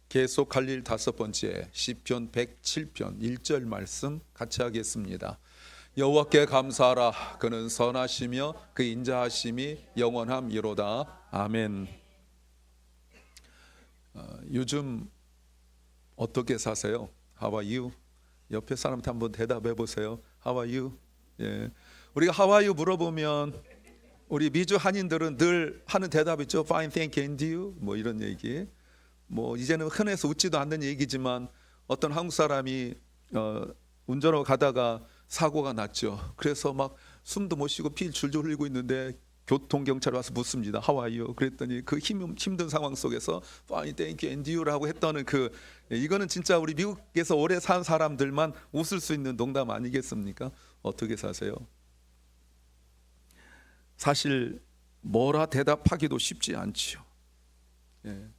계속할 일 5번째 시편 107편 1절 말씀 같이 하겠습니다. 여호와께 감사하라. 그는 선하시며 그 인자하심이 영원함이로다. 아멘. 요즘 어떻게 사세요? How are you? 옆에 사람한테 한번 대답해 보세요. How are you? 예. 우리가 How are you 물어보면 우리 미주 한인들은 늘 하는 대답이 있죠. Fine, thank you, and you? 뭐 이런 얘기. 뭐 이제는 흔해서 웃지도 않는 얘기지만 어떤 한국 사람이 운전하고 가다가 사고가 났죠. 그래서 막 숨도 못 쉬고 피 줄줄 흘리고 있는데 교통경찰이 와서 묻습니다. How are you? 그랬더니 그 힘든 상황 속에서 Fine, thank you, and you라고 했다는 이거는 진짜 우리 미국에서 오래 산 사람들만 웃을 수 있는 농담 아니겠습니까? 어떻게 사세요? 사실 뭐라 대답하기도 쉽지 않지요. 예.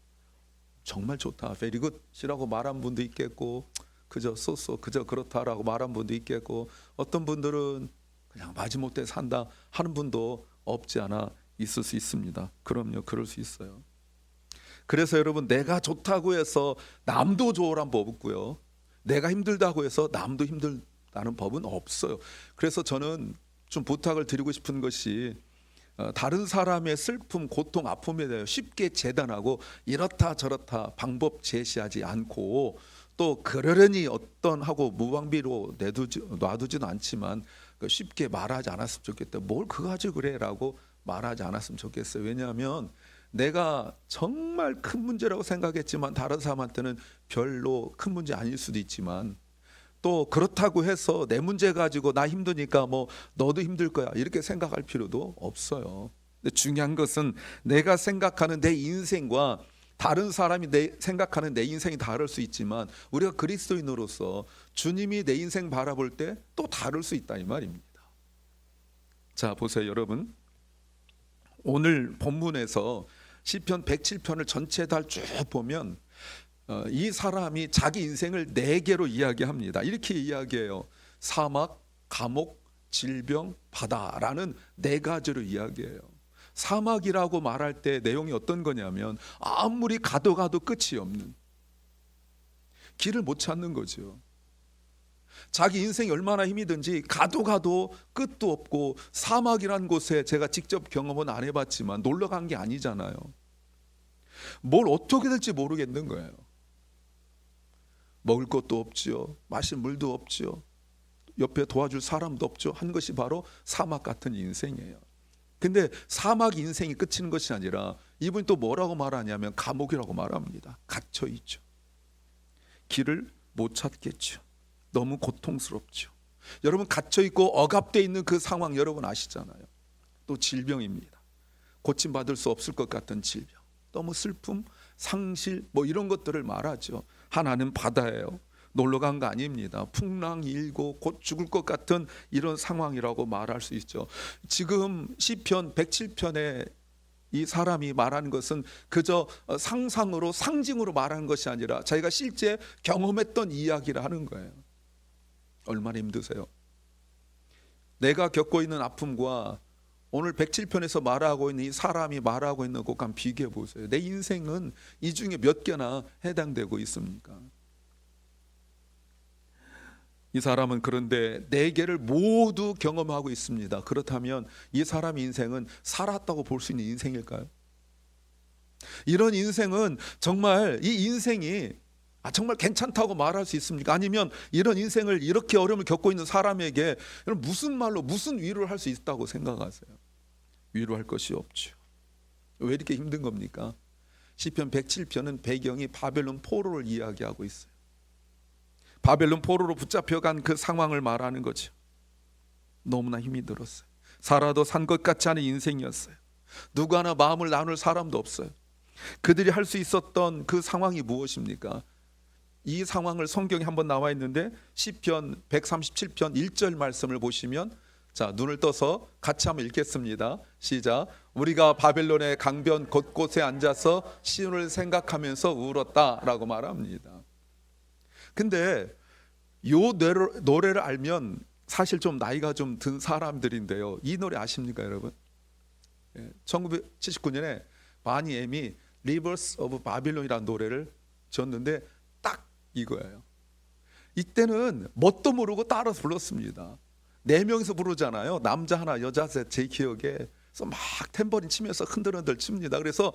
정말 좋다, very good이라고 말한 분도 있겠고, 그저 쏘쏘 그저 그렇다라고 말한 분도 있겠고, 어떤 분들은 그냥 마지못해 산다 하는 분도 없지 않아 있을 수 있습니다. 그럼요, 그럴 수 있어요. 그래서 여러분, 내가 좋다고 해서 남도 좋으란 법 없고요, 내가 힘들다고 해서 남도 힘들다는 법은 없어요. 그래서 저는 좀 부탁을 드리고 싶은 것이, 다른 사람의 슬픔, 고통, 아픔에 대해 쉽게 재단하고 이렇다 저렇다 방법 제시하지 않고, 또 그러려니 어떤 하고 무방비로 놔두지는 않지만 쉽게 말하지 않았으면 좋겠다. 뭘 그거 가지고 그래라고 말하지 않았으면 좋겠어요. 왜냐하면 내가 정말 큰 문제라고 생각했지만 다른 사람한테는 별로 큰 문제 아닐 수도 있지만, 또 그렇다고 해서 내 문제 가지고 나 힘드니까 뭐 너도 힘들 거야 이렇게 생각할 필요도 없어요. 근데 중요한 것은 내가 생각하는 내 인생과 다른 사람이 생각하는 내 인생이 다를 수 있지만, 우리가 그리스도인으로서 주님이 내 인생 바라볼 때 또 다를 수 있다 이 말입니다. 자, 보세요 여러분, 오늘 본문에서 시편 107편을 전체 다 쭉 보면 이 사람이 자기 인생을 4개로 이야기합니다. 이렇게 이야기해요. 사막, 감옥, 질병, 바다라는 4가지로 이야기해요. 사막이라고 말할 때 내용이 어떤 거냐면, 아무리 가도 끝이 없는, 길을 못 찾는 거죠. 자기 인생이 얼마나 힘이 든지 가도 끝도 없고, 사막이란 곳에 제가 직접 경험은 안 해봤지만 놀러 간 게 아니잖아요. 뭘 어떻게 될지 모르겠는 거예요. 먹을 것도 없지요, 마실 물도 없지요, 옆에 도와줄 사람도 없죠. 한 것이 바로 사막 같은 인생이에요. 근데 사막 인생이 끝이는 것이 아니라 이분이 또 뭐라고 말하냐면 감옥이라고 말합니다. 갇혀 있죠. 길을 못 찾겠죠. 너무 고통스럽죠. 여러분, 갇혀 있고 억압되어 있는 그 상황 여러분 아시잖아요. 또 질병입니다. 고침받을 수 없을 것 같은 질병, 너무 슬픔, 상실 뭐 이런 것들을 말하죠. 하나는 바다예요. 놀러 간 거 아닙니다. 풍랑 일고 곧 죽을 것 같은 이런 상황이라고 말할 수 있죠. 지금 시편 107편에 이 사람이 말하는 것은 그저 상상으로, 상징으로 말하는 것이 아니라 자기가 실제 경험했던 이야기를 하는 거예요. 얼마나 힘드세요? 내가 겪고 있는 아픔과 오늘 107편에서 말하고 있는 이 사람이 말하고 있는 것과 한번 비교해 보세요. 내 인생은 이 중에 몇 개나 해당되고 있습니까? 이 사람은 그런데 4개를 모두 경험하고 있습니다. 그렇다면 이 사람의 인생은 살았다고 볼 수 있는 인생일까요? 이런 인생은 정말 이 인생이 정말 괜찮다고 말할 수 있습니까? 아니면 이런 인생을 이렇게 어려움을 겪고 있는 사람에게 무슨 말로 무슨 위로를 할 수 있다고 생각하세요? 위로할 것이 없죠. 왜 이렇게 힘든 겁니까? 시편 107편은 배경이 바벨론 포로를 이야기하고 있어요. 바벨론 포로로 붙잡혀간 그 상황을 말하는 거죠. 너무나 힘이 들었어요. 살아도 산 것 같지 않은 인생이었어요. 누구 하나 마음을 나눌 사람도 없어요. 그들이 할 수 있었던 그 상황이 무엇입니까? 이 상황을 성경에 한번 나와 있는데 시편 137편 1절 말씀을 보시면, 자, 눈을 떠서 같이 한번 읽겠습니다. 시작. 우리가 바벨론의 강변 곳곳에 앉아서 시온을 생각하면서 울었다라고 말합니다. 근데 이 노래를 알면 사실 좀 나이가 좀 든 사람들인데요, 이 노래 아십니까 여러분? 1979년에 바니 엠이 Rivers of Babylon이라는 노래를 졌는데 딱 이거예요. 이때는 뭣도 모르고 따라서 불렀습니다. 4명이서 부르잖아요. 남자 하나 여자 셋, 제 기억에. 그래서 막 탬버린 치면서 흔들흔들 칩니다. 그래서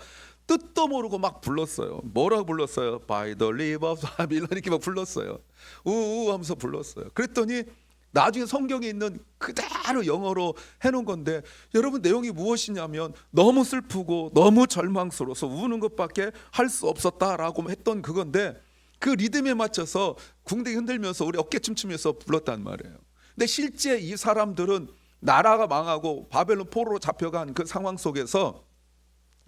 뜻도 모르고 막 불렀어요. 뭐라고 불렀어요? By the river of Babylon 이렇게 막 불렀어요. 우우 하면서 불렀어요. 그랬더니 나중에 성경에 있는 그대로 영어로 해놓은 건데, 여러분 내용이 무엇이냐면 너무 슬프고 너무 절망스러워서 우는 것밖에 할 수 없었다라고 했던 그건데, 그 리듬에 맞춰서 궁뎅이 흔들면서 우리 어깨춤 추면서 불렀단 말이에요. 근데 실제 이 사람들은 나라가 망하고 바벨론 포로로 잡혀간 그 상황 속에서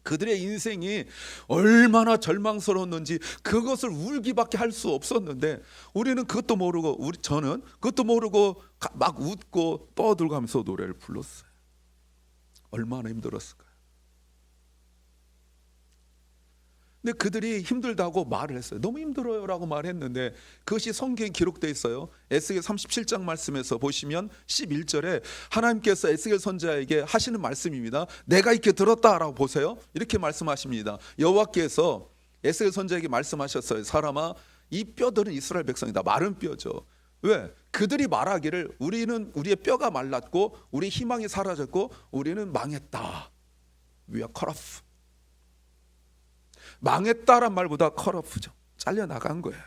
그들의 인생이 얼마나 절망스러웠는지 그것을 울기밖에 할 수 없었는데, 우리는 그것도 모르고, 저는 그것도 모르고 막 웃고 떠들고 하면서 노래를 불렀어요. 얼마나 힘들었을까요? 근데 그들이 힘들다고 말을 했어요. 너무 힘들어요 라고 말했는데, 그것이 성경에 기록되어 있어요. 에스겔 37장 말씀에서 보시면 11절에 하나님께서 에스겔 선지자에게 하시는 말씀입니다. 내가 이렇게 들었다라고 보세요. 이렇게 말씀하십니다. 여호와께서 에스겔 선지자에게 말씀하셨어요. 사람아, 이 뼈들은 이스라엘 백성이다. 마른 뼈죠. 왜? 그들이 말하기를 우리는 우리의 뼈가 말랐고 우리 희망이 사라졌고 우리는 망했다. We are cut off. 망했다란 말보다 cut off죠. 잘려나간 거예요.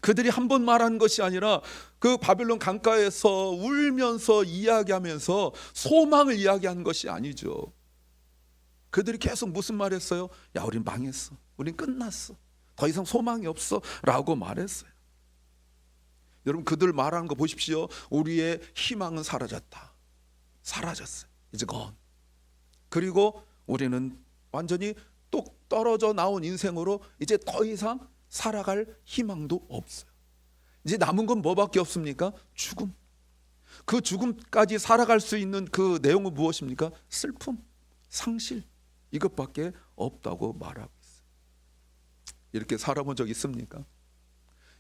그들이 한 번 말한 것이 아니라 그 바벨론 강가에서 울면서 이야기하면서 소망을 이야기한 것이 아니죠. 그들이 계속 무슨 말했어요? 야, 우린 망했어. 우린 끝났어. 더 이상 소망이 없어 라고 말했어요. 여러분, 그들 말하는 거 보십시오. 우리의 희망은 사라졌다. 사라졌어요. 이제 gone. 그리고 우리는 완전히 똑 떨어져 나온 인생으로 이제 더 이상 살아갈 희망도 없어요. 이제 남은 건 뭐밖에 없습니까? 죽음. 그 죽음까지 살아갈 수 있는 그 내용은 무엇입니까? 슬픔, 상실, 이것밖에 없다고 말하고 있어요. 이렇게 살아본 적 있습니까?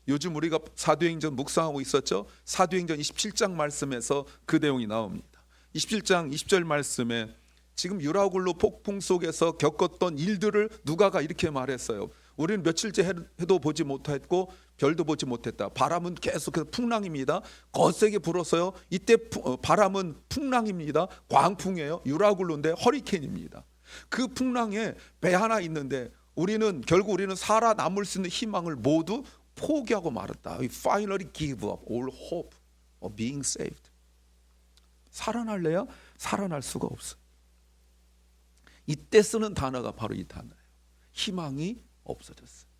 요즘 우리가 사도행전 묵상하고 있었죠. 사도행전 27장 말씀에서 그 내용이 나옵니다. 27장 20절 말씀에 지금 유라굴로 폭풍 속에서 겪었던 일들을 누가가 이렇게 말했어요. 우리는 며칠째 해도 보지 못했고 별도 보지 못했다. 바람은 계속해서 풍랑입니다. 거세게 불었어요. 이때 바람은 풍랑입니다. 광풍이에요. 유라굴로인데 허리케인입니다. 그 풍랑에 배 하나 있는데 결국 우리는 살아남을 수 있는 희망을 모두 포기하고 말았다. We finally give up all hope of being saved. 살아날래야 살아날 수가 없어요. 이때 쓰는 단어가 바로 이 단어예요. 희망이 없어졌어요.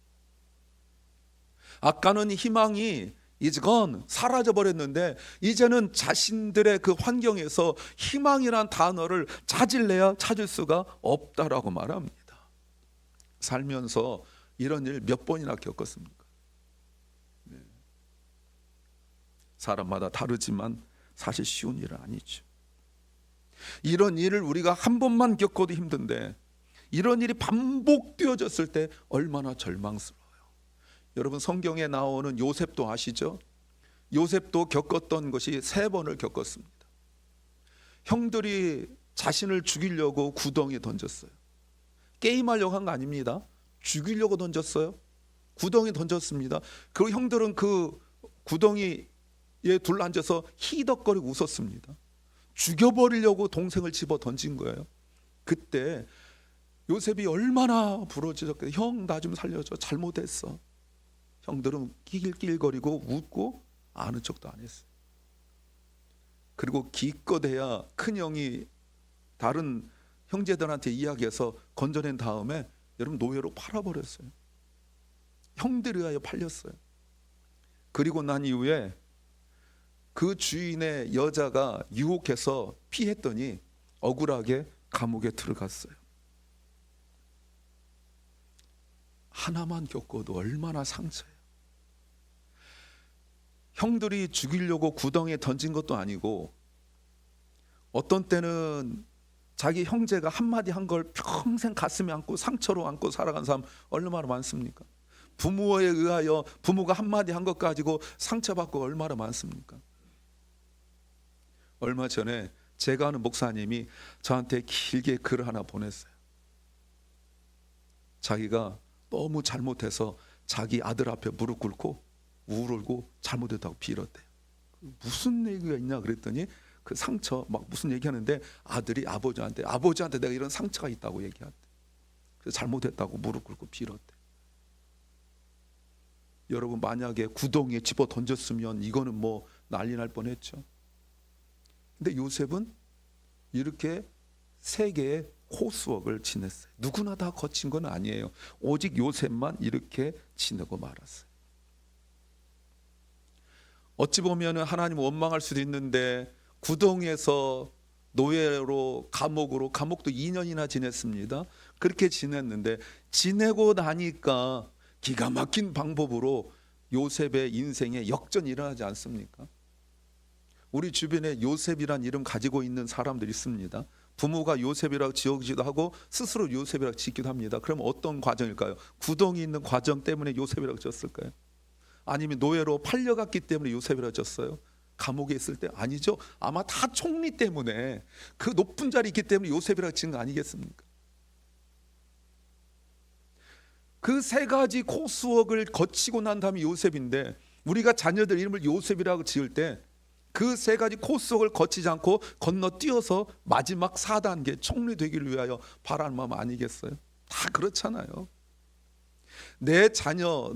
아까는 희망이 is gone, 사라져 버렸는데 이제는 자신들의 그 환경에서 희망이란 단어를 찾을래야 찾을 수가 없다라고 말합니다. 살면서 이런 일 몇 번이나 겪었습니까? 네. 사람마다 다르지만 사실 쉬운 일은 아니죠. 이런 일을 우리가 한 번만 겪어도 힘든데 이런 일이 반복되어졌을 때 얼마나 절망스러워요. 여러분, 성경에 나오는 요셉도 아시죠? 요셉도 겪었던 것이 3번을 겪었습니다. 형들이 자신을 죽이려고 구덩이에 던졌어요. 게임하려고 한 거 아닙니다. 죽이려고 던졌어요. 구덩이에 던졌습니다. 그 형들은 그 구덩이에 둘러앉아서 히덕거리고 웃었습니다. 죽여버리려고 동생을 집어 던진 거예요. 그때 요셉이 얼마나 부러지셨겠어요. 형, 나 좀 살려줘. 잘못했어. 형들은 낄낄거리고 웃고 아는 척도 안 했어요. 그리고 기껏해야 큰형이 다른 형제들한테 이야기해서 건져낸 다음에 여러분 노예로 팔아버렸어요. 형들에 의하여 팔렸어요. 그리고 난 이후에 그 주인의 여자가 유혹해서 피했더니 억울하게 감옥에 들어갔어요. 하나만 겪어도 얼마나 상처예요. 형들이 죽이려고 구덩이에 던진 것도 아니고 어떤 때는 자기 형제가 한마디 한 걸 평생 가슴에 안고 상처로 안고 살아간 사람 얼마나 많습니까? 부모에 의하여 부모가 한마디 한 것 가지고 상처받고 얼마나 많습니까? 얼마 전에 제가 아는 목사님이 저한테 길게 글을 하나 보냈어요. 자기가 너무 잘못해서 자기 아들 앞에 무릎 꿇고 울고 잘못했다고 빌었대요. 무슨 얘기가 있냐 그랬더니 그 상처 막 무슨 얘기하는데 아들이 아버지한테 내가 이런 상처가 있다고 얘기한대. 그래서 잘못했다고 무릎 꿇고 빌었대. 여러분 만약에 구덩이에 집어 던졌으면 이거는 뭐 난리 날 뻔했죠. 근데 요셉은 이렇게 세 개의 코스웍을 지냈어요. 누구나 다 거친 건 아니에요. 오직 요셉만 이렇게 지내고 말았어요. 어찌 보면 하나님 원망할 수도 있는데 구덩이에서 노예로 감옥도 2년이나 지냈습니다. 그렇게 지냈는데 지내고 나니까 기가 막힌 방법으로 요셉의 인생에 역전이 일어나지 않습니까? 우리 주변에 요셉이란 이름 가지고 있는 사람들이 있습니다. 부모가 요셉이라고 지어주기도 하고 스스로 요셉이라고 짓기도 합니다. 그럼 어떤 과정일까요? 구덩이 있는 과정 때문에 요셉이라고 지었을까요? 아니면 노예로 팔려갔기 때문에 요셉이라고 지었어요? 감옥에 있을 때? 아니죠. 아마 다 총리 때문에 그 높은 자리에 있기 때문에 요셉이라고 지은 거 아니겠습니까? 그 세 가지 코스웍을 거치고 난 다음에 요셉인데 우리가 자녀들 이름을 요셉이라고 지을 때 그 세 가지 코스웍을 거치지 않고 건너뛰어서 마지막 4단계 총리 되기를 위하여 바라는 마음 아니겠어요? 다 그렇잖아요. 내 자녀,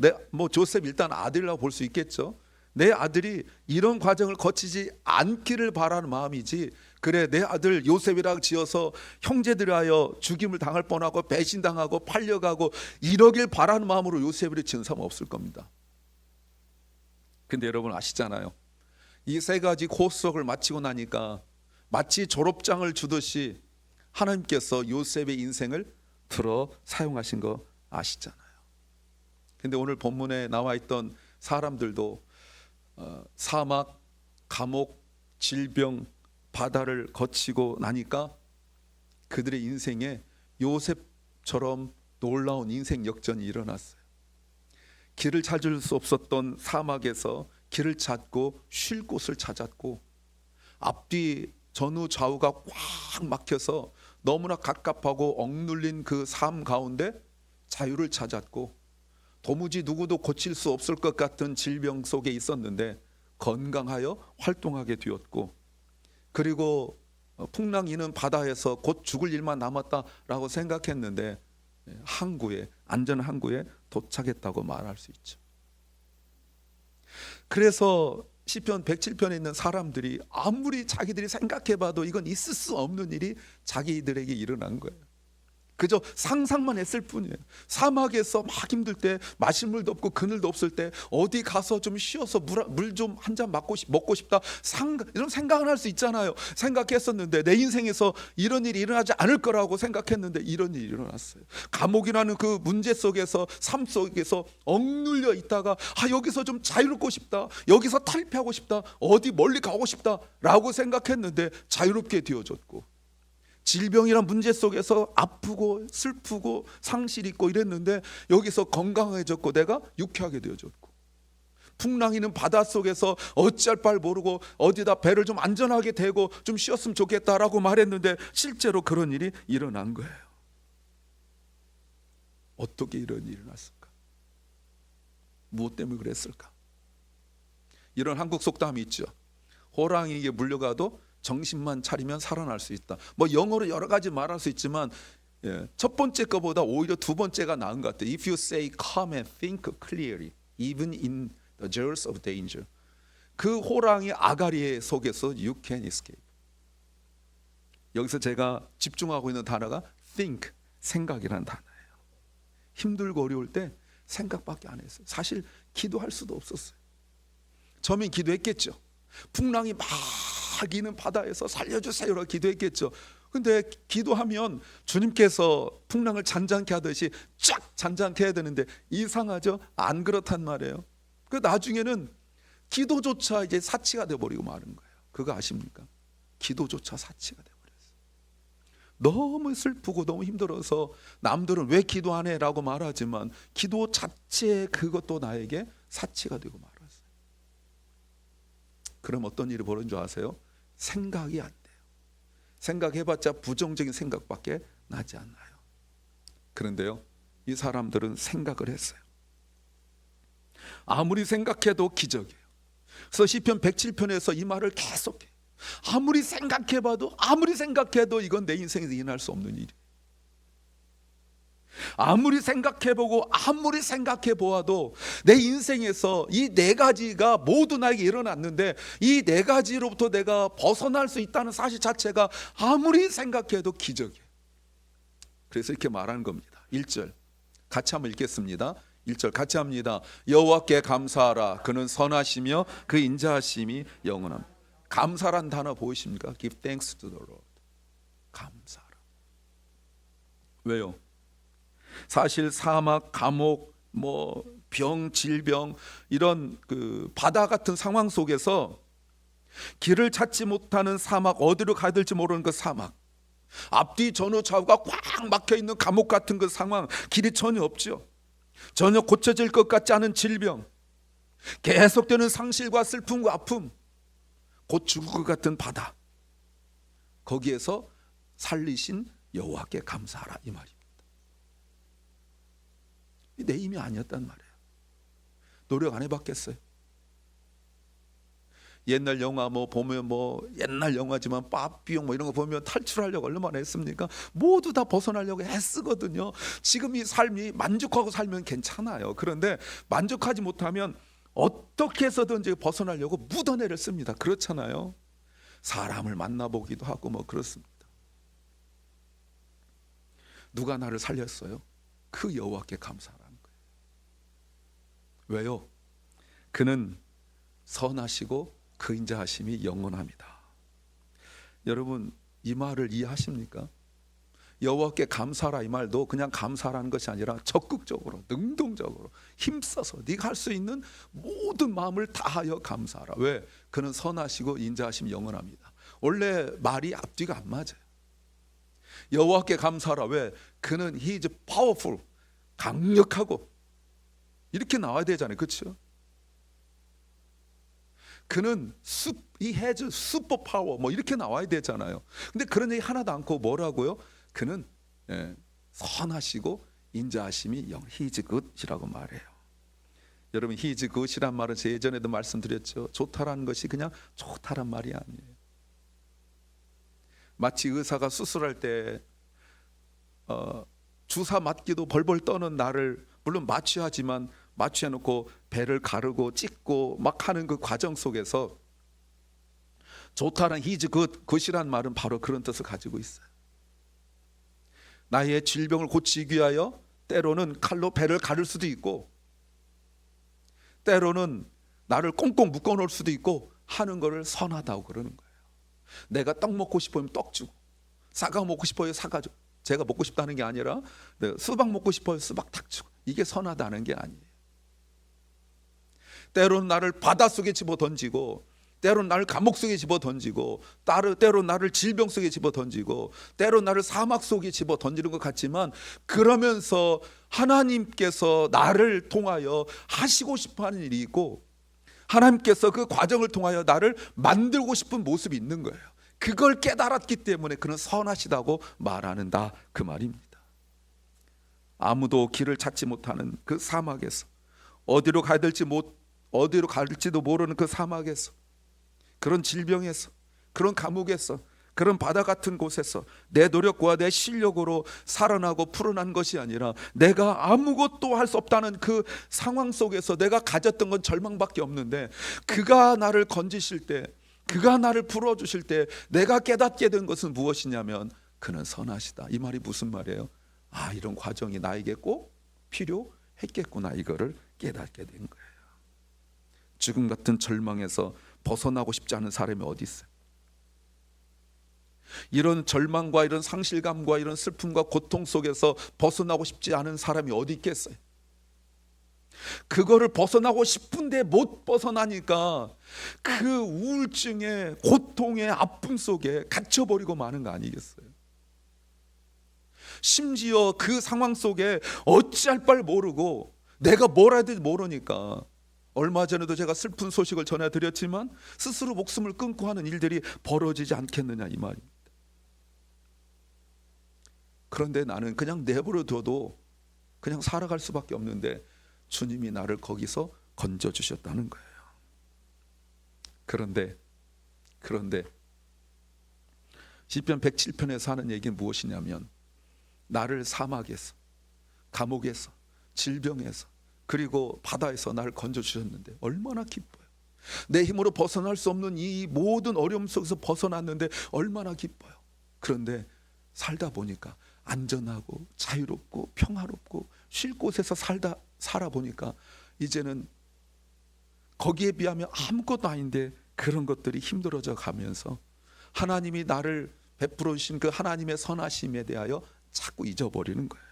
조셉 일단 아들이라고 볼 수 있겠죠. 내 아들이 이런 과정을 거치지 않기를 바라는 마음이지, 그래 내 아들 요셉이라고 지어서 형제들하여 죽임을 당할 뻔하고 배신당하고 팔려가고 이러길 바라는 마음으로 요셉을 지은 사람 없을 겁니다. 근데 여러분 아시잖아요. 이 세 가지 코스웍을 마치고 나니까 마치 졸업장을 주듯이 하나님께서 요셉의 인생을 들어 사용하신 거 아시잖아요. 근데 오늘 본문에 나와 있던 사람들도 사막, 감옥, 질병, 바다를 거치고 나니까 그들의 인생에 요셉처럼 놀라운 인생 역전이 일어났어요. 길을 찾을 수 없었던 사막에서 길을 찾고 쉴 곳을 찾았고, 앞뒤 전후 좌우가 꽉 막혀서 너무나 갑갑하고 억눌린 그 삶 가운데 자유를 찾았고, 도무지 누구도 고칠 수 없을 것 같은 질병 속에 있었는데 건강하여 활동하게 되었고, 그리고 풍랑이는 바다에서 곧 죽을 일만 남았다라고 생각했는데 항구에, 안전한 항구에 도착했다고 말할 수 있죠. 그래서 시편 107편에 있는 사람들이 아무리 자기들이 생각해봐도 이건 있을 수 없는 일이 자기들에게 일어난 거예요. 그저 상상만 했을 뿐이에요. 사막에서 막 힘들 때, 마실 물도 없고 그늘도 없을 때 어디 가서 좀 쉬어서 물 좀 한 잔 먹고 싶다, 이런 생각을 할 수 있잖아요. 생각했었는데 내 인생에서 이런 일이 일어나지 않을 거라고 생각했는데 이런 일이 일어났어요. 감옥이라는 그 문제 속에서, 삶 속에서 억눌려 있다가 여기서 좀 자유롭고 싶다, 여기서 탈피하고 싶다, 어디 멀리 가고 싶다 라고 생각했는데 자유롭게 되어졌고, 질병이란 문제 속에서 아프고 슬프고 상실 있고 이랬는데 여기서 건강해졌고 내가 유쾌하게 되어졌고, 풍랑이는 바닷속에서 어찌할 바를 모르고 어디다 배를 좀 안전하게 대고 좀 쉬었으면 좋겠다라고 말했는데 실제로 그런 일이 일어난 거예요. 어떻게 이런 일이 일어났을까? 무엇 때문에 그랬을까? 이런 한국 속담이 있죠. 호랑이에게 물려가도 정신만 차리면 살아날 수 있다. 영어로 여러 가지 말할 수 있지만 첫 번째 거보다 오히려 두 번째가 나은 것 같아요. If you say calm and think clearly, even in the jaws of danger. 그 호랑이 아가리 속에서 you can escape. 여기서 제가 집중하고 있는 단어가 think, 생각이라는 단어예요. 힘들고 어려울 때 생각밖에 안 했어요. 사실 기도할 수도 없었어요. 처음엔 기도했겠죠. 풍랑이 막 이는 바다에서 살려주세요라고 기도했겠죠. 근데 기도하면 주님께서 풍랑을 잔잔케 하듯이 쫙 잔잔케 해야 되는데 이상하죠? 안 그렇단 말이에요. 그 나중에는 기도조차 이제 사치가 돼버리고 마는 거예요. 그거 아십니까? 기도조차 사치가 돼버렸어요. 너무 슬프고 너무 힘들어서 남들은 왜 기도 안 해? 라고 말하지만 기도 자체 그것도 나에게 사치가 되고 말았어요. 그럼 어떤 일이 벌어진 줄 아세요? 생각이 안 돼요. 생각해봤자 부정적인 생각밖에 나지 않아요. 그런데요, 이 사람들은 생각을 했어요. 아무리 생각해도 기적이에요. 그래서 시편 107편에서 이 말을 계속해요. 아무리 생각해도 이건 내 인생에서 일어날 수 없는 일이에요. 아무리 생각해보고 아무리 생각해보아도 내 인생에서 이 네 가지가 모두 나에게 일어났는데 이 네 가지로부터 내가 벗어날 수 있다는 사실 자체가 아무리 생각해도 기적이에요. 그래서 이렇게 말하는 겁니다. 1절 같이 한번 읽겠습니다. 1절 같이 합니다. 여호와께 감사하라. 그는 선하시며 그 인자하심이 영원합니다. 감사란 단어 보이십니까? Give thanks to the Lord. 감사하라. 왜요? 사실 사막, 감옥, 병, 질병 이런 그 바다 같은 상황 속에서 길을 찾지 못하는 사막, 어디로 가야 될지 모르는 그 사막, 앞뒤 전후 좌우가 꽉 막혀 있는 감옥 같은 그 상황, 길이 전혀 없죠. 전혀 고쳐질 것 같지 않은 질병, 계속되는 상실과 슬픔과 아픔, 곧 죽을 것 같은 바다, 거기에서 살리신 여호와께 감사하라 이 말입니다. 내 힘이 아니었단 말이에요. 노력 안 해봤겠어요? 옛날 영화 보면 옛날 영화지만 빠삐용 이런 거 보면 탈출하려고 얼마나 했습니까? 모두 다 벗어나려고 애쓰거든요. 지금 이 삶이 만족하고 살면 괜찮아요. 그런데 만족하지 못하면 어떻게 해서든지 벗어나려고 묻어내를 씁니다. 그렇잖아요. 사람을 만나보기도 하고 그렇습니다. 누가 나를 살렸어요? 그 여호와께 감사하라는 거예요. 왜요? 그는 선하시고 그 인자하심이 영원합니다. 여러분 이 말을 이해하십니까? 여호와께 감사하라 이 말도 그냥 감사라는 것이 아니라 적극적으로 능동적으로 힘써서 네가 할 수 있는 모든 마음을 다하여 감사하라. 왜? 그는 선하시고 인자하심이 영원합니다. 원래 말이 앞뒤가 안 맞아요. 여호와께 감사하라. 왜? 그는 He is powerful, 강력하고 이렇게 나와야 되잖아요. 그렇죠? 그는 He has super power 이렇게 나와야 되잖아요. 근데 그런 얘기 하나도 않고 뭐라고요? 그는 선하시고 인자하심이 He is good이라고 말해요. 여러분 He is good이란 말은 제 예전에도 말씀드렸죠. 좋다라는 것이 그냥 좋다란 말이 아니에요. 마치 의사가 수술할 때 주사 맞기도 벌벌 떠는 나를 물론 마취하지만 마취해놓고 배를 가르고 찢고 막 하는 그 과정 속에서 좋다란 He is good, good이란 말은 바로 그런 뜻을 가지고 있어요. 나의 질병을 고치기 위하여 때로는 칼로 배를 가를 수도 있고 때로는 나를 꽁꽁 묶어놓을 수도 있고 하는 것을 선하다고 그러는 거예요. 내가 떡 먹고 싶으면 떡 주고 사과 먹고 싶어요 사과 주고 제가 먹고 싶다는 게 아니라 수박 먹고 싶어요 수박 탁 주고 이게 선하다는 게 아니에요. 때로는 나를 바닷속에 집어던지고 때로는 나를 감옥 속에 집어던지고 때로는 나를 질병 속에 집어던지고 때로는 나를 사막 속에 집어던지는 것 같지만 그러면서 하나님께서 나를 통하여 하시고 싶어하는 일이 있고 하나님께서 그 과정을 통하여 나를 만들고 싶은 모습이 있는 거예요. 그걸 깨달았기 때문에 그는 선하시다고 말하는다 그 말입니다. 아무도 길을 찾지 못하는 그 사막에서 어디로 갈지도 모르는 그 사막에서 그런 질병에서 그런 감옥에서 그런 바다 같은 곳에서 내 노력과 내 실력으로 살아나고 풀어난 것이 아니라 내가 아무것도 할 수 없다는 그 상황 속에서 내가 가졌던 건 절망밖에 없는데 그가 나를 건지실 때 그가 나를 풀어주실 때 내가 깨닫게 된 것은 무엇이냐면 그는 선하시다. 이 말이 무슨 말이에요? 이런 과정이 나에게 꼭 필요했겠구나 이거를 깨닫게 된 거예요. 죽음 같은 절망에서 벗어나고 싶지 않은 사람이 어디 있어요? 이런 절망과 이런 상실감과 이런 슬픔과 고통 속에서 벗어나고 싶지 않은 사람이 어디 있겠어요? 그거를 벗어나고 싶은데 못 벗어나니까 그 우울증의 고통의 아픔 속에 갇혀버리고 마는 거 아니겠어요? 심지어 그 상황 속에 어찌할 바를 모르고 내가 뭘 해야 될지 모르니까 얼마 전에도 제가 슬픈 소식을 전해드렸지만 스스로 목숨을 끊고 하는 일들이 벌어지지 않겠느냐 이 말입니다. 그런데 나는 그냥 내버려둬도 그냥 살아갈 수밖에 없는데 주님이 나를 거기서 건져주셨다는 거예요. 그런데 시편 107편에서 하는 얘기는 무엇이냐면 나를 사막에서, 감옥에서, 질병에서, 그리고 바다에서 나를 건져주셨는데 얼마나 기뻐요. 내 힘으로 벗어날 수 없는 이 모든 어려움 속에서 벗어났는데 얼마나 기뻐요. 그런데 살다 보니까 안전하고 자유롭고 평화롭고 쉴 곳에서 살아보니까 이제는 거기에 비하면 아무것도 아닌데 그런 것들이 힘들어져 가면서 하나님이 나를 베풀어 주신 그 하나님의 선하심에 대하여 자꾸 잊어버리는 거예요.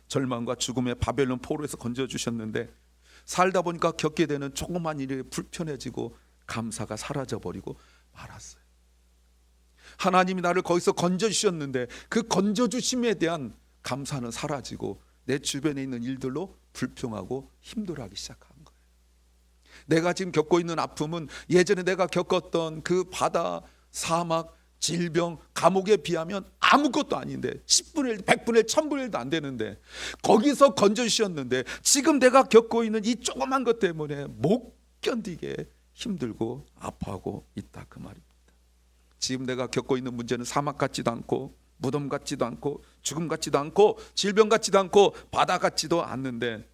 절망과 죽음의 바벨론 포로에서 건져주셨는데 살다 보니까 겪게 되는 조그만 일이 불편해지고 감사가 사라져버리고 말았어요. 하나님이 나를 거기서 건져주셨는데 그 건져주심에 대한 감사는 사라지고 내 주변에 있는 일들로 불평하고 힘들어하기 시작한 거예요. 내가 지금 겪고 있는 아픔은 예전에 내가 겪었던 그 바다, 사막, 질병, 감옥에 비하면 아무것도 아닌데 10분의 1, 100분의 1, 1000분의 1도 안 되는데 거기서 건져주셨는데 지금 내가 겪고 있는 이 조그만 것 때문에 못 견디게 힘들고 아파하고 있다 그 말입니다. 지금 내가 겪고 있는 문제는 사막 같지도 않고 무덤 같지도 않고 죽음 같지도 않고 질병 같지도 않고 바다 같지도 않는데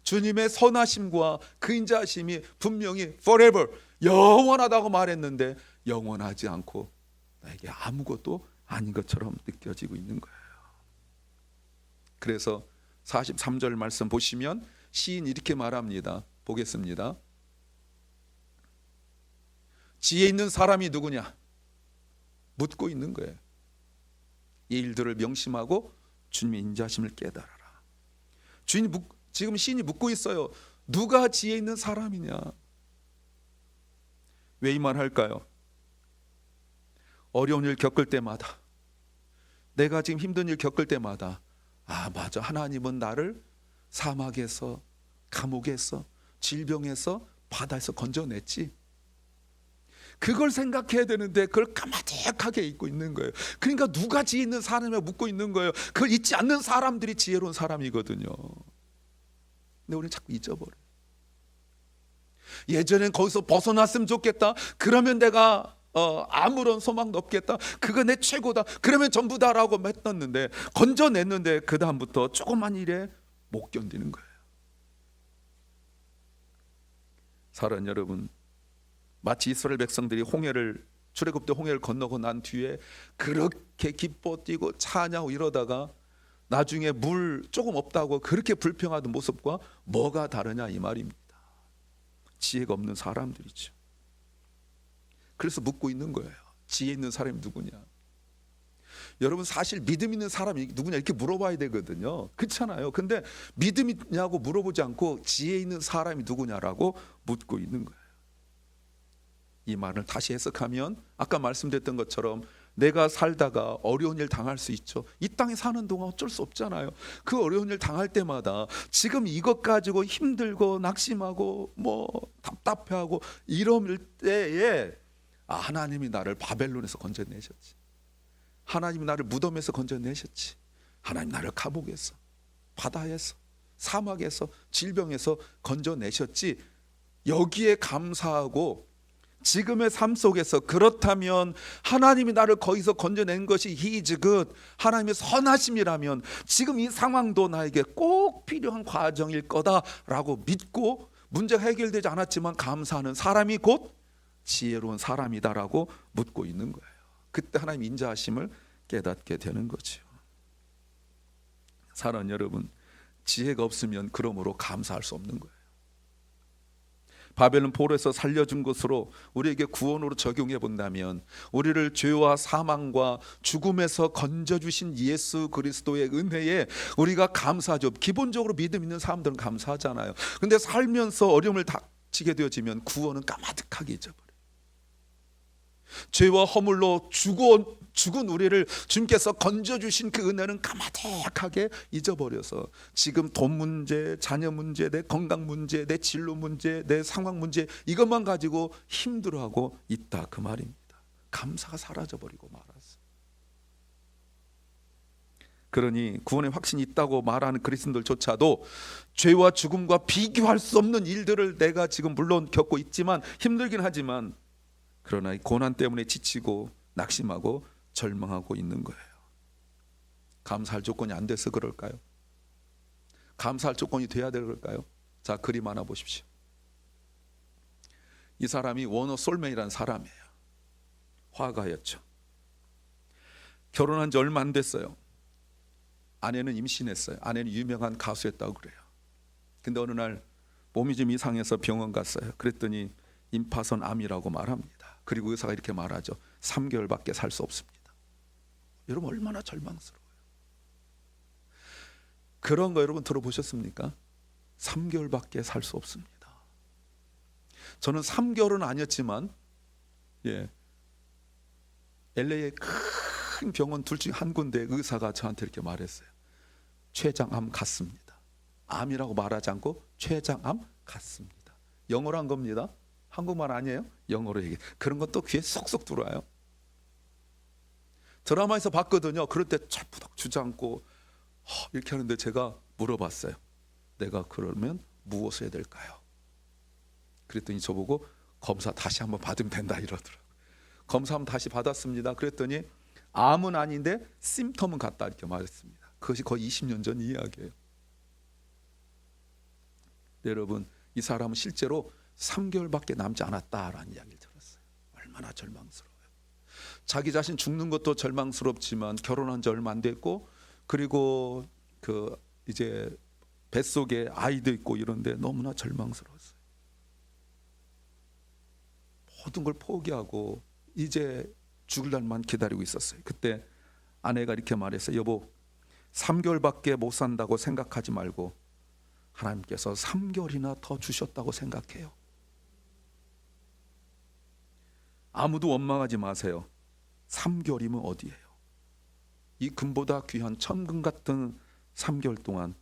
주님의 선하심과 그 인자하심이 분명히 forever 영원하다고 말했는데 영원하지 않고 나에게 아무것도 아닌 것처럼 느껴지고 있는 거예요. 그래서 43절 말씀 보시면 시인 이렇게 말합니다. 보겠습니다. 지혜 있는 사람이 누구냐? 묻고 있는 거예요. 이 일들을 명심하고 주님의 인자하심을 깨달아라. 지금 시인이 묻고 있어요. 누가 지혜 있는 사람이냐? 왜 이 말 할까요? 어려운 일 겪을 때마다, 내가 지금 힘든 일 겪을 때마다 아 맞아, 하나님은 나를 사막에서, 감옥에서, 질병에서, 바다에서 건져냈지. 그걸 생각해야 되는데 그걸 까마득하게 잊고 있는 거예요. 그러니까 누가 지혜 있는 사람이라 묻고 있는 거예요. 그걸 잊지 않는 사람들이 지혜로운 사람이거든요. 근데 우리는 자꾸 잊어버려요. 예전엔 거기서 벗어났으면 좋겠다. 그러면 내가 아무런 소망도 없겠다. 그거 내 최고다. 그러면 전부 다라고 했었는데 건져냈는데 그 다음부터 조그만 일에 못 견디는 거예요. 사랑하는 여러분, 마치 이스라엘 백성들이 출애굽때 홍해를 건너고 난 뒤에 그렇게 기뻐 뛰고 찬양하고 이러다가 나중에 물 조금 없다고 그렇게 불평하던 모습과 뭐가 다르냐 이 말입니다. 지혜가 없는 사람들이죠. 그래서 묻고 있는 거예요. 지혜 있는 사람이 누구냐? 여러분 사실 믿음 있는 사람이 누구냐 이렇게 물어봐야 되거든요. 그렇잖아요. 근데 믿음 있냐고 물어보지 않고 지혜 있는 사람이 누구냐라고 묻고 있는 거예요. 이 말을 다시 해석하면 아까 말씀드렸던 것처럼 내가 살다가 어려운 일 당할 수 있죠. 이 땅에 사는 동안 어쩔 수 없잖아요. 그 어려운 일 당할 때마다 지금 이것 가지고 힘들고 낙심하고 뭐 답답해하고 이럴 때에 하나님이 나를 바벨론에서 건져내셨지. 하나님이 나를 무덤에서 건져내셨지. 하나님 나를 감옥에서, 바다에서, 사막에서, 질병에서 건져내셨지. 여기에 감사하고 지금의 삶 속에서 그렇다면 하나님이 나를 거기서 건져낸 것이 He is good, 하나님의 선하심이라면 지금 이 상황도 나에게 꼭 필요한 과정일 거다라고 믿고 문제가 해결되지 않았지만 감사하는 사람이 곧 지혜로운 사람이다라고 묻고 있는 거예요. 그때 하나님 인자하심을 깨닫게 되는 거죠. 사랑하는 여러분, 지혜가 없으면 그러므로 감사할 수 없는 거예요. 바벨론 포로에서 살려준 것으로 우리에게 구원으로 적용해 본다면 우리를 죄와 사망과 죽음에서 건져주신 예수 그리스도의 은혜에 우리가 감사하죠. 기본적으로 믿음 있는 사람들은 감사하잖아요. 근데 살면서 어려움을 닥치게 되어지면 구원은 까마득하게 잊어버려요. 죄와 허물로 죽은 우리를 주님께서 건져주신 그 은혜는 까마득하게 잊어버려서 지금 돈 문제, 자녀 문제, 내 건강 문제, 내 진로 문제, 내 상황 문제 이것만 가지고 힘들어하고 있다 그 말입니다. 감사가 사라져버리고 말았어요. 그러니 구원의 확신이 있다고 말하는 그리스도인들조차도 죄와 죽음과 비교할 수 없는 일들을 내가 지금 물론 겪고 있지만 힘들긴 하지만 그러나 이 고난 때문에 지치고 낙심하고 절망하고 있는 거예요. 감사할 조건이 안 돼서 그럴까요? 감사할 조건이 돼야 될까요? 자, 그림 하나 보십시오. 이 사람이 워너 솔맨이라는 사람이에요. 화가였죠. 결혼한 지 얼마 안 됐어요. 아내는 임신했어요. 아내는 유명한 가수였다고 그래요. 근데 어느 날 몸이 좀 이상해서 병원 갔어요. 그랬더니 임파선 암이라고 말합니다. 그리고 의사가 이렇게 말하죠. 3개월밖에 살 수 없습니다. 여러분 얼마나 절망스러워요. 그런 거 여러분 들어보셨습니까? 3개월밖에 살 수 없습니다. 저는 3개월은 아니었지만 LA의 큰 병원 둘 중에 한 군데 의사가 저한테 이렇게 말했어요. 췌장암 같습니다. 암이라고 말하지 않고 췌장암 같습니다. 영어로 한 겁니다. 한국말 아니에요? 영어로 얘기해. 그런 건 또 귀에 쏙쏙 들어와요. 드라마에서 봤거든요. 그럴 때 철부덕 주저앉고 이렇게 하는데 제가 물어봤어요. 내가 그러면 무엇을 해야 될까요? 그랬더니 저보고 검사 다시 한번 받으면 된다 이러더라고요. 검사 한번 다시 받았습니다. 그랬더니 암은 아닌데 심텀은 같다 이렇게 말했습니다. 그것이 거의 20년 전 이야기예요. 여러분 이 사람은 실제로 3개월밖에 남지 않았다라는 이야기를 들었어요. 얼마나 절망스러워요. 자기 자신 죽는 것도 절망스럽지만 결혼한 지 얼마 안 됐고 그리고 그 이제 뱃속에 아이도 있고 이런데 너무나 절망스러웠어요. 모든 걸 포기하고 이제 죽을 날만 기다리고 있었어요. 그때 아내가 이렇게 말했어요. 여보 3개월밖에 못 산다고 생각하지 말고 하나님께서 3개월이나 더 주셨다고 생각해요. 아무도 원망하지 마세요. 3개월이면 어디예요? 이 금보다 귀한 천금 같은 3개월 동안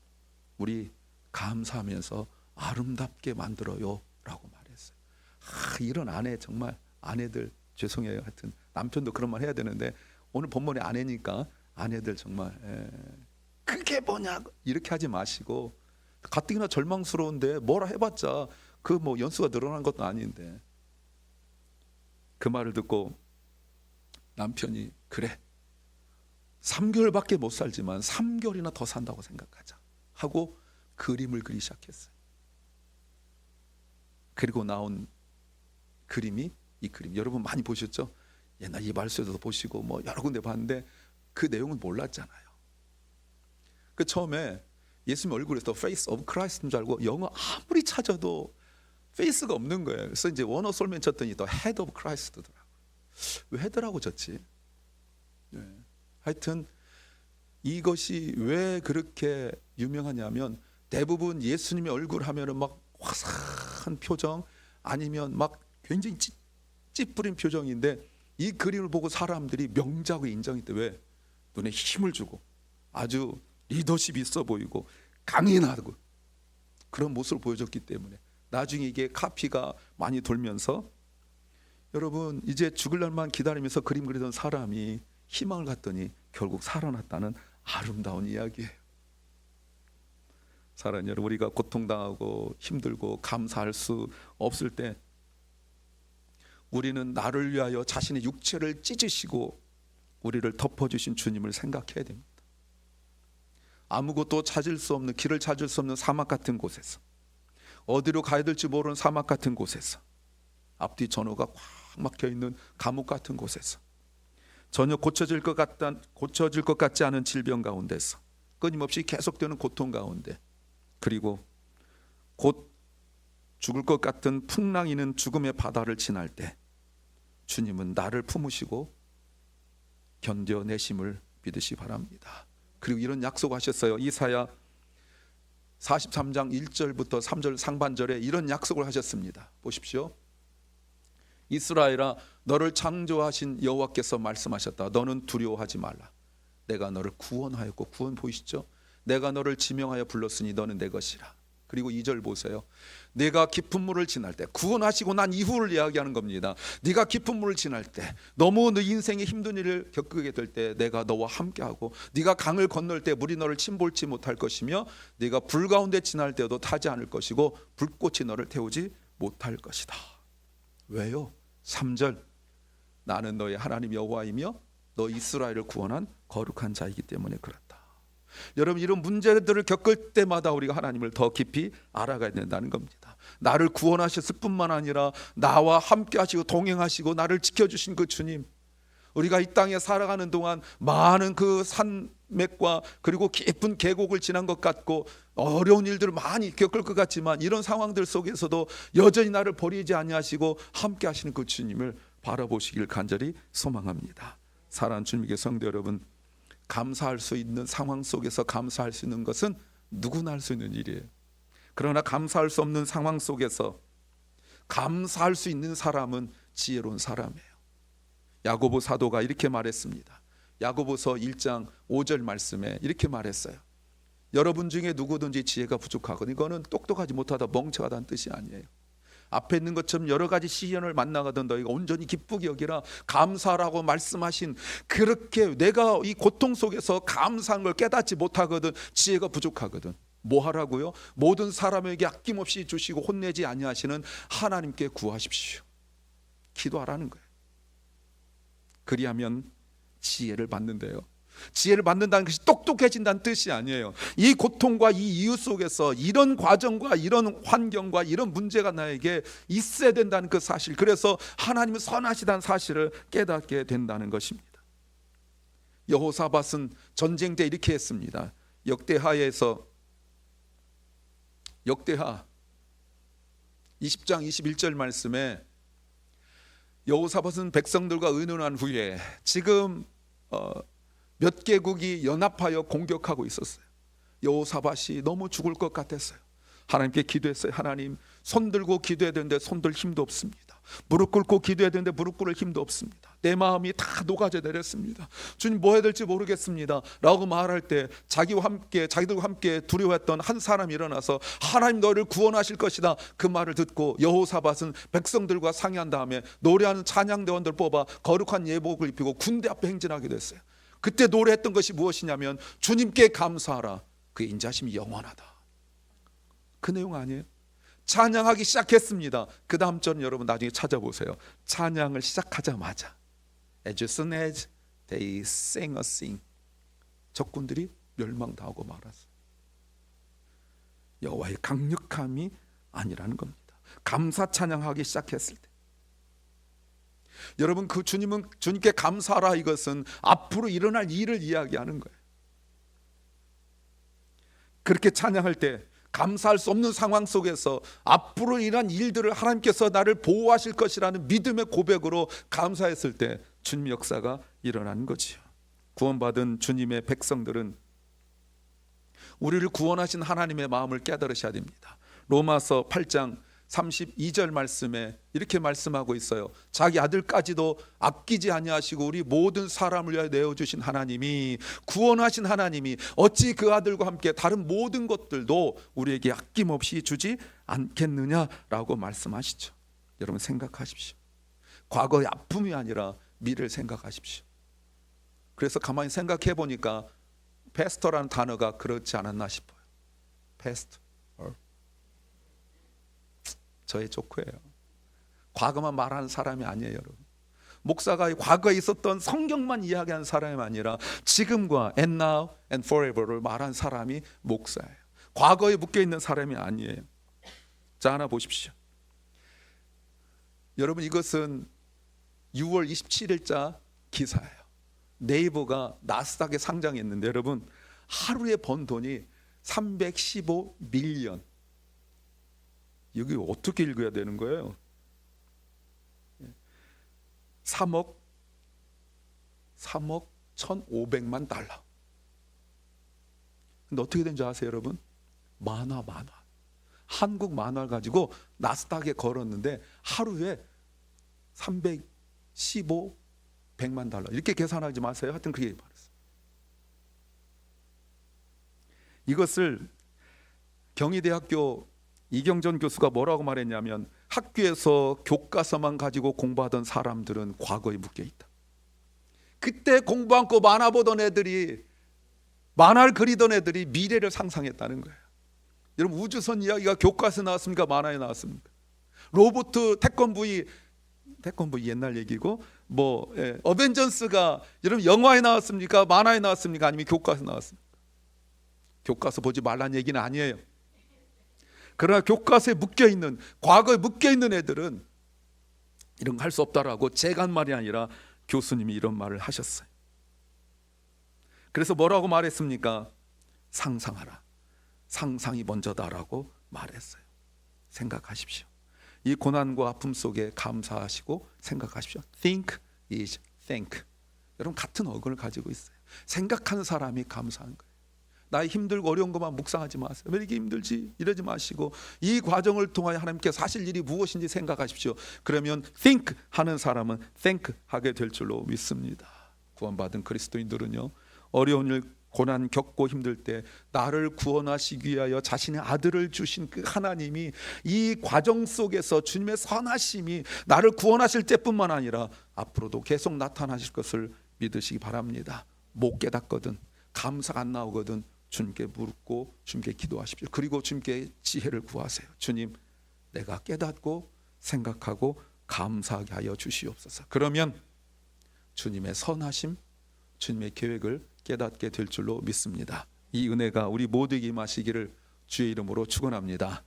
우리 감사하면서 아름답게 만들어요 라고 말했어요. 이런 아내 정말 아내들 죄송해요. 하여튼 남편도 그런 말 해야 되는데 오늘 본문의 아내니까 아내들 정말 그게 뭐냐고 이렇게 하지 마시고 가뜩이나 절망스러운데 뭐라 해봤자 그 뭐 연수가 늘어난 것도 아닌데 그 말을 듣고 남편이 그래 3개월밖에 못 살지만 3개월이나 더 산다고 생각하자 하고 그림을 그리기 시작했어요. 그리고 나온 그림이 이 그림 여러분 많이 보셨죠? 옛날 이발소에서도 보시고 뭐 여러 군데 봤는데 그 내용은 몰랐잖아요. 그 처음에 예수님 얼굴에서 Face of Christ인 줄 알고 영어 아무리 찾아도 페이스가 없는 거예요. 그래서 이제 원어 솔맨 쳤더니 또 Head of Christ더라고요. 왜 헤드라고 쳤지? 하여튼 이것이 왜 그렇게 유명하냐면 대부분 예수님의 얼굴 하면은 막 화사한 표정 아니면 막 굉장히 찌푸린 표정인데 이 그림을 보고 사람들이 명작으로 인정했대. 왜? 눈에 힘을 주고 아주 리더십 있어 보이고 강인하고 그런 모습을 보여줬기 때문에 나중에 이게 카피가 많이 돌면서 여러분 이제 죽을 날만 기다리면서 그림 그리던 사람이 희망을 갖더니 결국 살아났다는 아름다운 이야기예요. 사랑하는 여러분 우리가 고통당하고 힘들고 감사할 수 없을 때 우리는 나를 위하여 자신의 육체를 찢으시고 우리를 덮어주신 주님을 생각해야 됩니다. 아무것도 찾을 수 없는 길을 찾을 수 없는 사막 같은 곳에서 어디로 가야 될지 모르는 사막 같은 곳에서 앞뒤 전호가 꽉 막혀 있는 감옥 같은 곳에서 전혀 고쳐질 것 같지 않은 질병 가운데서 끊임없이 계속되는 고통 가운데 그리고 곧 죽을 것 같은 풍랑이는 죽음의 바다를 지날 때 주님은 나를 품으시고 견뎌내심을 믿으시 바랍니다. 그리고 이런 약속하셨어요. 이사야 43장 1절부터 3절 상반절에 이런 약속을 하셨습니다. 보십시오. 이스라엘아 너를 창조하신 여호와께서 말씀하셨다. 너는 두려워하지 말라. 내가 너를 구원하였고 구원 보이시죠? 내가 너를 지명하여 불렀으니 너는 내 것이라. 그리고 2절 보세요. 내가 깊은 물을 지날 때, 구원하시고 난 이후를 이야기하는 겁니다. 네가 깊은 물을 지날 때, 너무 너 인생의 힘든 일을 겪게 될 때 내가 너와 함께하고, 네가 강을 건널 때 물이 너를 침몰치 못할 것이며, 네가 불 가운데 지날 때도 타지 않을 것이고 불꽃이 너를 태우지 못할 것이다. 왜요? 3절, 나는 너의 하나님 여호와이며 너 이스라엘을 구원한 거룩한 자이기 때문에 그렇다. 여러분, 이런 문제들을 겪을 때마다 우리가 하나님을 더 깊이 알아가야 된다는 겁니다. 나를 구원하셨을 뿐만 아니라 나와 함께 하시고 동행하시고 나를 지켜주신 그 주님, 우리가 이 땅에 살아가는 동안 많은 그 산맥과 그리고 깊은 계곡을 지난 것 같고 어려운 일들을 많이 겪을 것 같지만, 이런 상황들 속에서도 여전히 나를 버리지 아니하시고 함께 하시는 그 주님을 바라보시길 간절히 소망합니다. 사랑하는 주님의 성도 여러분, 감사할 수 있는 상황 속에서 감사할 수 있는 것은 누구나 할 수 있는 일이에요. 그러나 감사할 수 없는 상황 속에서 감사할 수 있는 사람은 지혜로운 사람이에요. 야고보 사도가 이렇게 말했습니다. 야고보서 1장 5절 말씀에 이렇게 말했어요. 여러분 중에 누구든지 지혜가 부족하거든, 이거는 똑똑하지 못하다 멍청하다는 뜻이 아니에요. 앞에 있는 것처럼 여러 가지 시련을 만나가던 너희가 온전히 기쁘게 여기라 감사라고 말씀하신, 그렇게 내가 이 고통 속에서 감사한 걸 깨닫지 못하거든 지혜가 부족하거든, 뭐 하라고요? 모든 사람에게 아낌없이 주시고 혼내지 아니하시는 하나님께 구하십시오. 기도하라는 거예요. 그리하면 지혜를 받는데요, 지혜를 받는다는 것이 똑똑해진다는 뜻이 아니에요. 이 고통과 이 이유 속에서 이런 과정과 이런 환경과 이런 문제가 나에게 있어야 된다는 그 사실, 그래서 하나님은 선하시다는 사실을 깨닫게 된다는 것입니다. 여호사밧은 전쟁 때 이렇게 했습니다. 역대하 20장 21절 말씀에 여호사밧은 백성들과 의논한 후에 지금 몇 개국이 연합하여 공격하고 있었어요. 여호사밧이 너무 죽을 것 같았어요. 하나님께 기도했어요. 하나님, 손 들고 기도해야 되는데 손 들 힘도 없습니다. 무릎 꿇고 기도해야 되는데 무릎 꿇을 힘도 없습니다. 내 마음이 다 녹아져 내렸습니다. 주님, 뭐 해야 될지 모르겠습니다 라고 말할 때 자기들과 함께 두려워했던 한 사람이 일어나서 하나님 너를 구원하실 것이다, 그 말을 듣고 여호사밧은 백성들과 상의한 다음에 노래하는 찬양대원들 뽑아 거룩한 예복을 입히고 군대 앞에 행진하게 됐어요. 그때 노래했던 것이 무엇이냐면 주님께 감사하라, 그의 인자심이 영원하다. 그 내용 아니에요? 찬양하기 시작했습니다. 그 다음 절은 여러분 나중에 찾아보세요. 찬양을 시작하자마자 As soon as they sang a sing, 적군들이 멸망당하고 말았어요. 여호와의 강력함이 아니라는 겁니다. 감사 찬양하기 시작했을 때, 여러분, 그 주님께 감사하라, 이것은 앞으로 일어날 일을 이야기하는 거예요. 그렇게 찬양할 때 감사할 수 없는 상황 속에서 앞으로 일어난 일들을 하나님께서 나를 보호하실 것이라는 믿음의 고백으로 감사했을 때 주님의 역사가 일어나는 거지요. 구원받은 주님의 백성들은 우리를 구원하신 하나님의 마음을 깨달으셔야 됩니다. 로마서 8장 32절 말씀에 이렇게 말씀하고 있어요. 자기 아들까지도 아끼지 아니하시고 우리 모든 사람을 위하여 내어주신 하나님이, 구원하신 하나님이 어찌 그 아들과 함께 다른 모든 것들도 우리에게 아낌없이 주지 않겠느냐라고 말씀하시죠. 여러분 생각하십시오. 과거의 아픔이 아니라 미래를 생각하십시오. 그래서 가만히 생각해 보니까 패스터라는 단어가 그렇지 않았나 싶어요. 패스터, 저의 조크예요. 과거만 말하는 사람이 아니에요, 여러분. 목사가 과거에 있었던 성경만 이야기하는 사람이 아니라 지금과 and now and forever를 말한 사람이 목사예요. 과거에 묶여있는 사람이 아니에요. 자, 하나 보십시오. 여러분, 이것은 6월 27일자 기사예요. 네이버가 나스닥에 상장했는데 여러분, 하루에 번 돈이 315밀리언. 여기 어떻게 읽어야 되는 거예요? 3억 1,500만 달러. 근데 어떻게 된지 아세요, 여러분? 만화. 한국 만화를 가지고 나스닥에 걸었는데 하루에 315백만 달러. 이렇게 계산하지 마세요. 하여튼 그게 말했어요. 이것을 경희대학교 이경전 교수가 뭐라고 말했냐면 학교에서 교과서만 가지고 공부하던 사람들은 과거에 묶여 있다. 그때 공부 않고 만화 보던 애들이, 만화를 그리던 애들이 미래를 상상했다는 거예요. 여러분, 우주선 이야기가 교과서에 나왔습니까? 만화에 나왔습니까? 로봇 태권브이 옛날 얘기고, 어벤져스가 여러분 영화에 나왔습니까? 만화에 나왔습니까? 아니면 교과서에 나왔습니까? 교과서 보지 말라는 얘기는 아니에요. 그러나 교과서에 묶여있는, 과거에 묶여있는 애들은 이런 거 할 수 없다라고 제가 한 말이 아니라 교수님이 이런 말을 하셨어요. 그래서 뭐라고 말했습니까? 상상하라. 상상이 먼저다라고 말했어요. 생각하십시오. 이 고난과 아픔 속에 감사하시고 생각하십시오. Think is thank. 여러분, 같은 어근을 가지고 있어요. 생각하는 사람이 감사한 거예요. 나의 힘들고 어려운 것만 묵상하지 마세요. 왜 이렇게 힘들지? 이러지 마시고 이 과정을 통하여 하나님께 사실 일이 무엇인지 생각하십시오. 그러면 think 하는 사람은 thank 하게 될 줄로 믿습니다. 구원받은 그리스도인들은요, 어려운 일, 고난 겪고 힘들 때 나를 구원하시기 위하여 자신의 아들을 주신 그 하나님이 이 과정 속에서 주님의 선하심이 나를 구원하실 때뿐만 아니라 앞으로도 계속 나타나실 것을 믿으시기 바랍니다. 못 깨닫거든, 감사가 안 나오거든 주님께 묻고 주님께 기도하십시오. 그리고 주님께 지혜를 구하세요. 주님, 내가 깨닫고 생각하고 감사하게 하여 주시옵소서. 그러면 주님의 선하심, 주님의 계획을 깨닫게 될 줄로 믿습니다. 이 은혜가 우리 모두에게 임하시기를 주의 이름으로 축원합니다.